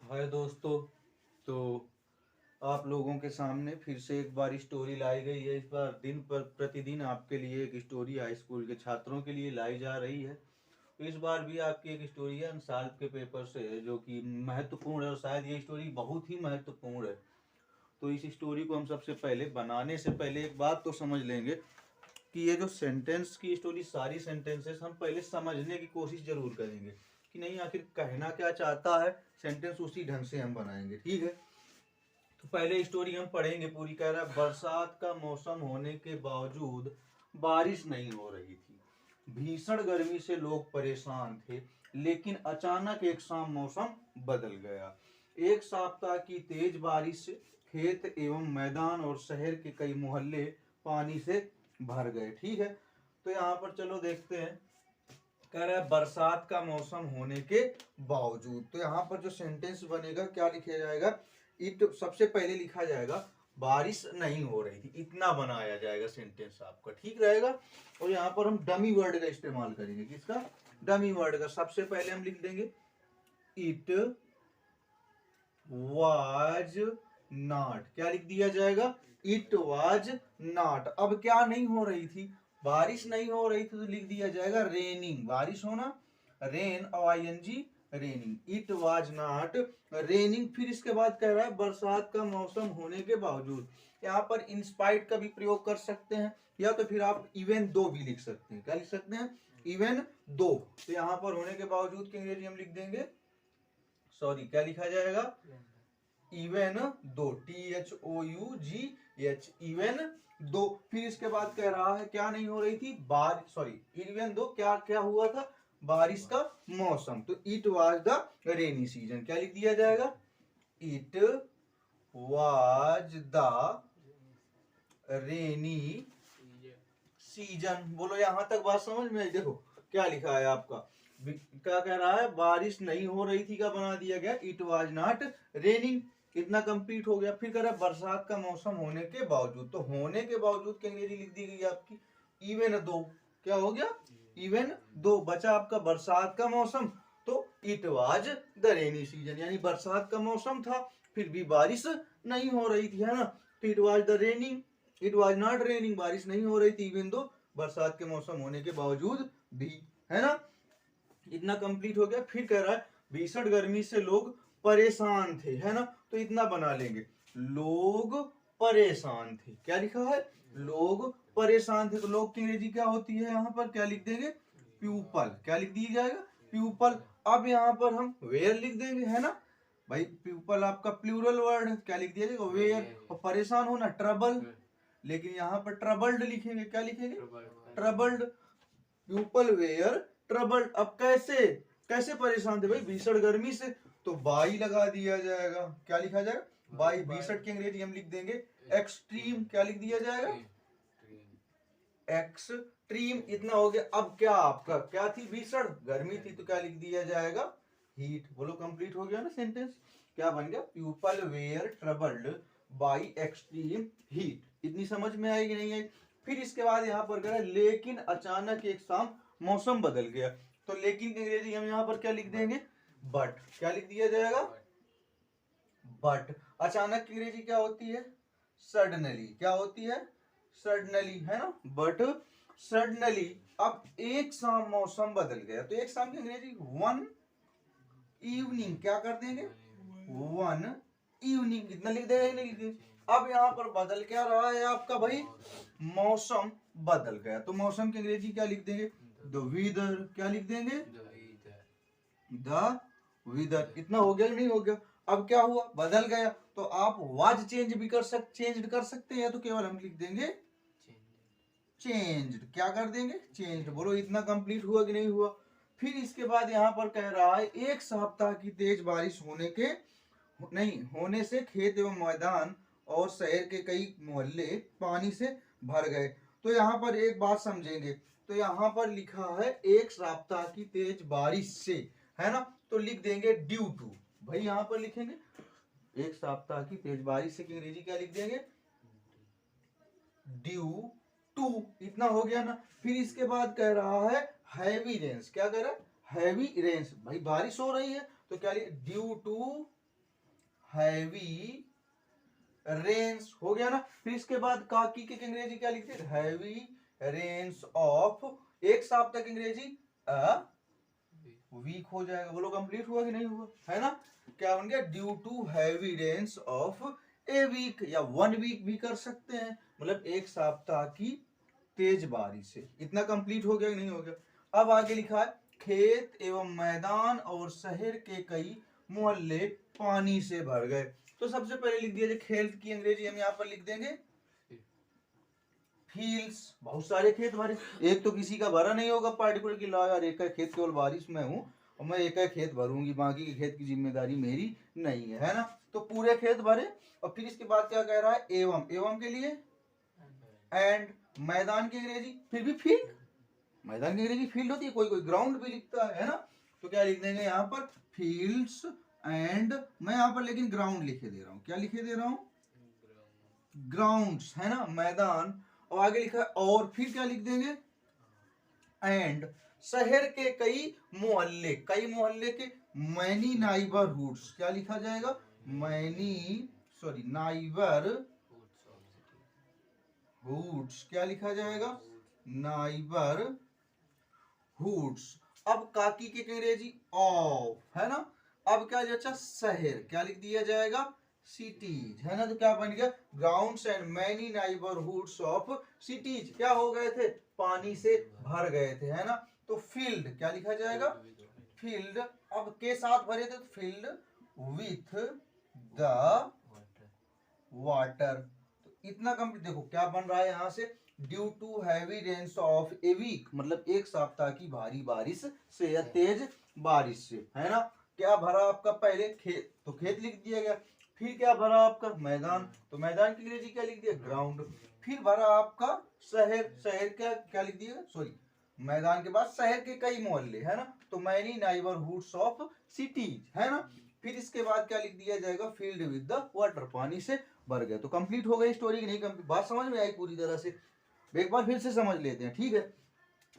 हाय दोस्तों। तो आप लोगों के सामने फिर से एक बार स्टोरी लाई गई है। इस बार दिन पर प्रतिदिन आपके लिए एक स्टोरी हाई स्कूल के छात्रों के लिए लाई जा रही है। तो इस बार भी आपकी एक स्टोरी है अंसाल्व के पेपर से है, जो कि महत्वपूर्ण है और शायद ये स्टोरी बहुत ही महत्वपूर्ण है। तो इस स्टोरी को हम सबसे पहले बनाने से पहले एक बात तो समझ लेंगे कि ये जो सेंटेंस की स्टोरी, सारी सेंटेंसेस हम पहले समझने की कोशिश जरूर करेंगे कि नहीं आखिर कहना क्या चाहता है, सेंटेंस उसी ढंग से हम बनाएंगे। ठीक है, तो पहले स्टोरी हम पढ़ेंगे पूरी। कह रहा है, बरसात का मौसम होने के बावजूद बारिश नहीं हो रही थी। भीषण गर्मी से लोग परेशान थे, लेकिन अचानक एक शाम मौसम बदल गया। एक सप्ताह की तेज बारिश से खेत एवं मैदान और शहर के कई मोहल्ले पानी से भर गए। ठीक है, तो यहाँ पर चलो देखते हैं। कह रहा है बरसात का मौसम होने के बावजूद, तो यहाँ पर जो सेंटेंस बनेगा क्या लिखा जाएगा? इट सबसे पहले लिखा जाएगा बारिश नहीं हो रही थी, इतना बनाया जाएगा सेंटेंस आपका। ठीक रहेगा। और यहाँ पर हम डमी वर्ड का इस्तेमाल करेंगे। किसका? डमी वर्ड का। सबसे पहले हम लिख देंगे इट वाज नॉट। क्या लिख दिया जाएगा? It was not. अब क्या नहीं हो रही थी? बारिश नहीं हो रही थी, तो लिख दिया जाएगा रेनिंग। बारिश होना, rain OING, raining. It was not raining. फिर इसके बाद कह रहा है बरसात का मौसम होने के बावजूद। यहाँ पर इंस्पाइट का भी प्रयोग कर सकते हैं, या तो फिर आप इवन दो भी लिख सकते हैं। क्या लिख सकते हैं? Even though. तो यहाँ पर होने के बावजूद की अंग्रेजी हम लिख देंगे, सॉरी, क्या लिखा जाएगा? Even though. THOUGH, even though. फिर इसके बाद कह रहा है क्या नहीं हो रही थी? बारिश, सॉरी, इवन दो क्या क्या हुआ था? बारिश का मौसम। तो it was the rainy season. क्या लिख दिया जाएगा? It was the rainy season. बोलो यहां तक बात समझ में आई? देखो क्या लिखा है आपका। क्या कह रहा है? बारिश नहीं हो रही थी का बना दिया गया इट वाज नॉट रेनिंग। इतना कंप्लीट हो गया। फिर कह रहा है बरसात का मौसम होने के बावजूद, तो होने के बावजूद की अंग्रेजी लिख दी गई आपकी इवन दो। क्या हो गया? Even though. बचा आपका बरसात का मौसम, तो it was the rainy season, यानी बरसात का मौसम था फिर भी बारिश नहीं हो रही थी, है ना? तो it was the raining, it was not raining, बारिश नहीं हो रही थी इवन दो, बरसात के मौसम होने के बावजूद भी, है ना? इतना कंप्लीट हो गया। फिर कह रहा है भीषण गर्मी से लोग परेशान थे, है ना? तो इतना बना लेंगे, लोग परेशान थे। क्या लिखा है? लोग परेशान थे। तो लोग की अंग्रेजी क्या होती है? यहाँ पर क्या लिख देंगे? प्यूपल। क्या लिख दिया जाएगा? प्यूपल। अब यहाँ पर हम वेयर लिख देंगे, है ना भाई? प्यूपल आपका प्लूरल वर्ड है। क्या लिख दिया जाएगा? वेयर। और परेशान होना ट्रबल, लेकिन यहाँ पर ट्रबल्ड लिखेंगे। क्या लिखेंगे? ट्रबल्ड। People were troubled. अब कैसे कैसे परेशान थे भाई? भीषण गर्मी से, तो बाई लगा दिया जाएगा। क्या लिखा जाएगा? बाई। भीषण की अंग्रेजी हम लिख देंगे एक्सट्रीम। क्या लिख दिया जाएगा? एक्सट्रीम। इतना हो गया। अब क्या आपका क्या थी? भीषण गर्मी थी, तो क्या लिख दिया जाएगा? हीट। बोलो कंप्लीट हो गया ना सेंटेंस? क्या बन गया? People were troubled by extreme heat. इतनी समझ में आएगी नहीं आई? फिर इसके बाद यहाँ पर कह लेकिन अचानक एक शाम मौसम बदल गया। तो लेकिन की अंग्रेजी हम यहाँ पर क्या लिख देंगे? बट। क्या लिख दिया जाएगा? बट। अचानक की अंग्रेजी क्या होती है? सडनली। क्या होती है? सडनली, है ना? But suddenly. अब एक शाम मौसम बदल गया, तो एक शाम की अंग्रेजी वन इवनिंग। क्या कर देंगे? One evening. इतना लिख देगा, नहीं लिख देंगे। अब यहाँ पर बदल क्या रहा है आपका भाई? मौसम बदल गया, तो मौसम की अंग्रेजी क्या लिख देंगे? The weather. क्या लिख देंगे? The weather. इतना हो गया कि नहीं हो गया? अब क्या हुआ? बदल गया, तो आप वाज चेंज भी चेंज कर सकते हैं, या तो केवल हम लिख देंगे चेंज्ड। क्या कर देंगे? चेंज्ड। बोलो इतना कंप्लीट हुआ कि नहीं हुआ? फिर इसके बाद यहाँ पर कह रहा है एक सप्ताह की तेज बारिश होने से खेत एवं मैदान और शहर के कई मोहल्ले पानी से भर गए। तो यहाँ पर एक बात समझेंगे, तो यहाँ पर लिखा है एक सप्ताह की तेज बारिश से, है ना? तो लिख देंगे ड्यू टू। भाई यहाँ पर लिखेंगे एक सप्ताह की तेज बारिश से की अंग्रेजी क्या लिख देंगे? Due to. इतना हो गया ना? फिर इसके बाद कह रहा है हैवी रेन्स। क्या कह रहा है? Heavy rains. भाई बारिश हो रही है, तो क्या लिख? ड्यू टू हैवी रेन्स, हो गया ना। फिर इसके बाद काकी के अंग्रेजी क्या लिखते हैं, हैवी रेन्स ऑफ, एक साफ तक अंग्रेजी अ वीक हो जाएगा। बोलो कंप्लीट हुआ कि नहीं हुआ, है ना। क्या बन गया, due to heavy rains of a week, या 1 वीक भी कर सकते हैं, मतलब एक सप्ताह की तेज बारिश से। इतना कंप्लीट हो गया कि नहीं हो गया। अब आगे लिखा है खेत एवं मैदान और शहर के कई मोहल्ले पानी से भर गए। तो सबसे पहले लिख दिया जाए खेत की अंग्रेजी हम यहाँ पर लिख देंगे फील्ड्स, बहुत सारे खेत भरे। एक तो किसी का भरा नहीं होगा पार्टिकुलर की ला यार एक का खेत केवल बारिश में हूँ और मैं एक खेत भरूंगी, बाकी के खेत की जिम्मेदारी मेरी नहीं है, है ना। तो पूरे खेत भरे। और फिर इसके बाद क्या कह रहा है, एवं, एवं के लिए एंड, मैदान की अंग्रेजी फिर भी फील्ड, मैदान की अंग्रेजी फील्ड होती है, कोई कोई ग्राउंड भी लिखता है ना। तो क्या लिख देंगे यहाँ पर फील्ड्स एंड, मैं यहाँ पर लेकिन ग्राउंड लिखे दे रहा हूँ, क्या लिखे दे रहा हूँ, ग्राउंड्स, है ना, मैदान। और आगे लिखा है और, फिर क्या लिख देंगे एंड, शहर के कई मोहल्ले, कई मोहल्ले के मैनी नाइबरहुड्स, क्या लिखा जाएगा, मैनी सॉरी नाइबरहुड्स, क्या लिखा जाएगा, नाइबरहुड्स। अब काकी के अंग्रेजी ऑफ, है ना। अब क्या अच्छा शहर, क्या लिख दिया जाएगा, सिटीज, है ना। तो क्या बन गया, grounds and many neighbourhoods of cities क्या हो गए थे, पानी से भर गए थे, है ना। तो फील्ड क्या लिखा जाएगा, फील्ड, अब के साथ भरे थे तो फील्ड विथ द वाटर। तो इतना कंप्लीट, देखो क्या बन रहा है यहाँ से, due to heavy rains of a week, मतलब एक सप्ताह की भारी बारिश से या तेज बारिश से, है ना। क्या भरा आपका, पहले खेत, तो खेत लिख दिया गया। फिर क्या भरा आपका, मैदान, तो मैदान की अंग्रेजी क्या लिख दिया, ग्राउंड। फिर भरा आपका शहर, शहर क्या क्या लिख दिया, सॉरी मैदान के बाद शहर के कई मोहल्ले, है ना, तो मैनी नाइबरहुड्स ऑफ सिटीज, है ना। फिर इसके बाद क्या लिख दिया जाएगा, फील्ड विद द वाटर, पानी से भर गया। तो कंप्लीट हो गई स्टोरी की नहीं कंप्लीट, बात समझ में आई पूरी तरह से, एक बार फिर से समझ लेते हैं, ठीक है।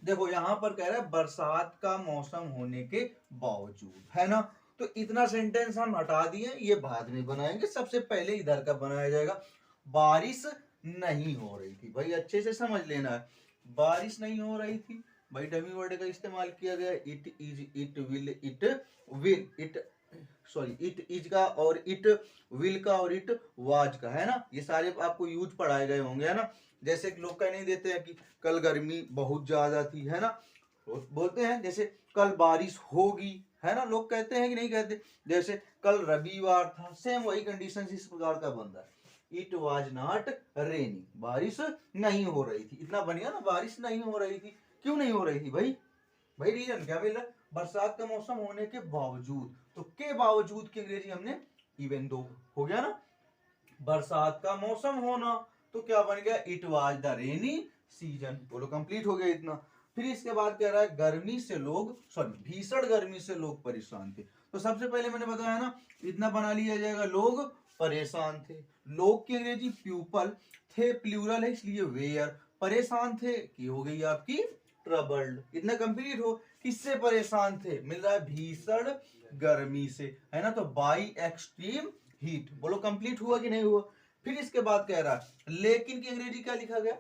देखो यहाँ पर कह रहा है बरसात का मौसम होने के बावजूद, है ना। तो इतना सेंटेंस हम हटा दिए, ये बाद में बनाएंगे, सबसे पहले इधर का बनाया जाएगा। बारिश नहीं हो रही थी, भाई अच्छे से समझ लेना है, बारिश नहीं हो रही थी, भाई डमी वर्ड का इस्तेमाल किया गया, it is, it will, it sorry it is का और इट विल का और इट वाज का, है ना। ये सारे आपको यूज पढ़ाए गए होंगे, है ना। जैसे लोग कह नहीं देते हैं कि कल गर्मी बहुत ज्यादा थी, है ना, बोलते हैं जैसे कल बारिश होगी, है ना, लोग कहते हैं कि नहीं कहते। जैसे कल रविवार था, सेम वही कंडीशन इस प्रकार का बन रहा है, इट वॉज नॉट रेनिंग, बारिश नहीं हो रही थी। इतना बन गया ना, बारिश नहीं हो रही थी, क्यों नहीं हो रही थी भाई, भाई रीजन क्या मिल रहा है, बरसात का मौसम होने के बावजूद। तो के बावजूद की अंग्रेजी हमने इवन दो, हो गया ना, बरसात का मौसम होना, तो क्या बन गया, it was the rainy season. बोलो कंप्लीट हो गया इतना। फिर इसके बाद कह रहा है गर्मी से लोग, सॉरी भीषण गर्मी से लोग परेशान थे। तो सबसे पहले मैंने बताया ना, इतना बना लिया जाएगा, लोग परेशान थे। लोग की अंग्रेजी प्यूपल, थे प्लूरल है इसलिए वेयर, परेशान थे की हो गई आपकी ट्रबल्ड। इतना कंप्लीट हो, किससे परेशान थे, मिल रहा है भीषण गर्मी से, है ना। तो बाई एक्सट्रीम हीट, बोलो कंप्लीट हुआ कि नहीं हुआ। फिर इसके बाद कह रहा है लेकिन की अंग्रेजी क्या लिखा गया,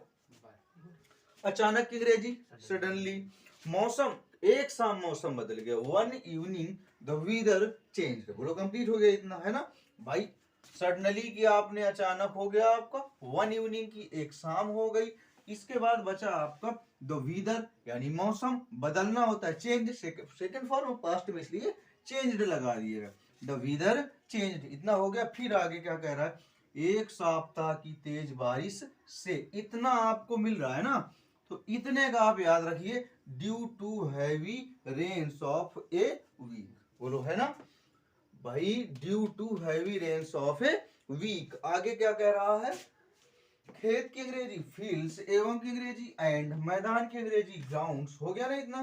अचानक की अंग्रेजी सडनली। मौसम, एक शाम मौसम बदल गया, one evening the weather change. बोलो कंप्लीट हो गया इतना, है ना भाई। सडनली की आपने अचानक हो गया आपका, वन इवनिंग की एक शाम हो गई। इसके बाद बचा आपका द वेदर, यानी मौसम बदलना होता है, चेंज सेकंड फॉर्म पास्ट में, इसलिए चेंज्ड लगा दिएगा, द वेदर चेंज्ड। इतना हो गया। फिर आगे क्या कह रहा है, एक सप्ताह की तेज बारिश से, इतना आपको मिल रहा है ना, तो इतने का आप याद रखिए, due to heavy rains of a week. बोलो है ना भाई, due to heavy rains of a week. आगे क्या कह रहा है, खेत की अंग्रेजी फील्ड्स, एवं की अंग्रेजी एंड, मैदान की अंग्रेजी ग्राउंड्स, हो गया ना इतना।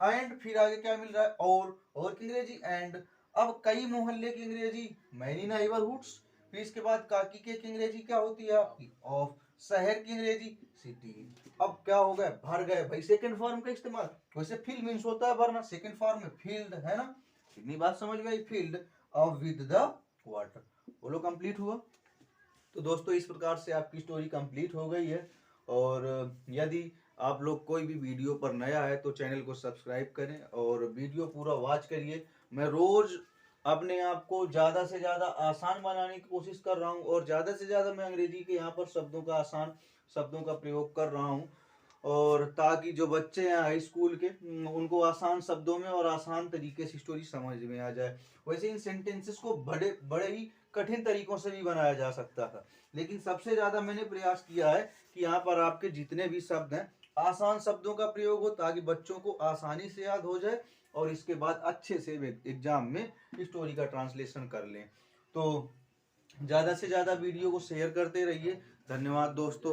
एंड फिर आगे क्या मिल रहा है, और की अंग्रेजी एंड। अब कई मोहल्ले की अंग्रेजी मैनी नाइबरहुड्स। फिर इसके बाद काकी के अंग्रेजी क्या होती है आपकी ऑफ, शहर की अंग्रेजी सिटी। अब क्या हो गया, भर गए, भाई सेकंड फॉर्म का इस्तेमाल, वैसे फील्ड मींस होता है भरना, सेकंड फॉर्म में फील्ड, है ना। इतनी बात समझ में आई, field off with the water. बोलो कंप्लीट हुआ। तो दोस्तों इस प्रकार से आपकी स्टोरी कंप्लीट हो गई है। और यदि आप लोग कोई भी वीडियो पर नया है तो चैनल को सब्सक्राइब करें और वीडियो पूरा वॉच करिए। मैं रोज अपने आप को ज़्यादा से ज़्यादा आसान बनाने की कोशिश कर रहा हूँ और ज़्यादा से ज़्यादा मैं अंग्रेजी के यहाँ पर शब्दों का आसान शब्दों का प्रयोग कर रहा हूँ, और ताकि जो बच्चे हैं हाई स्कूल के उनको आसान शब्दों में और आसान तरीके से स्टोरी समझ में आ जाए। वैसे इन सेंटेंसेस को बड़े बड़े ही कठिन तरीकों से भी बनाया जा सकता था, लेकिन सबसे ज़्यादा मैंने प्रयास किया है कि यहाँ पर आपके जितने भी शब्द हैं आसान शब्दों का प्रयोग हो, ताकि बच्चों को आसानी से याद हो जाए और इसके बाद अच्छे से एग्जाम में स्टोरी का ट्रांसलेशन कर लें। तो ज़्यादा से ज़्यादा वीडियो को शेयर करते रहिए। धन्यवाद दोस्तों।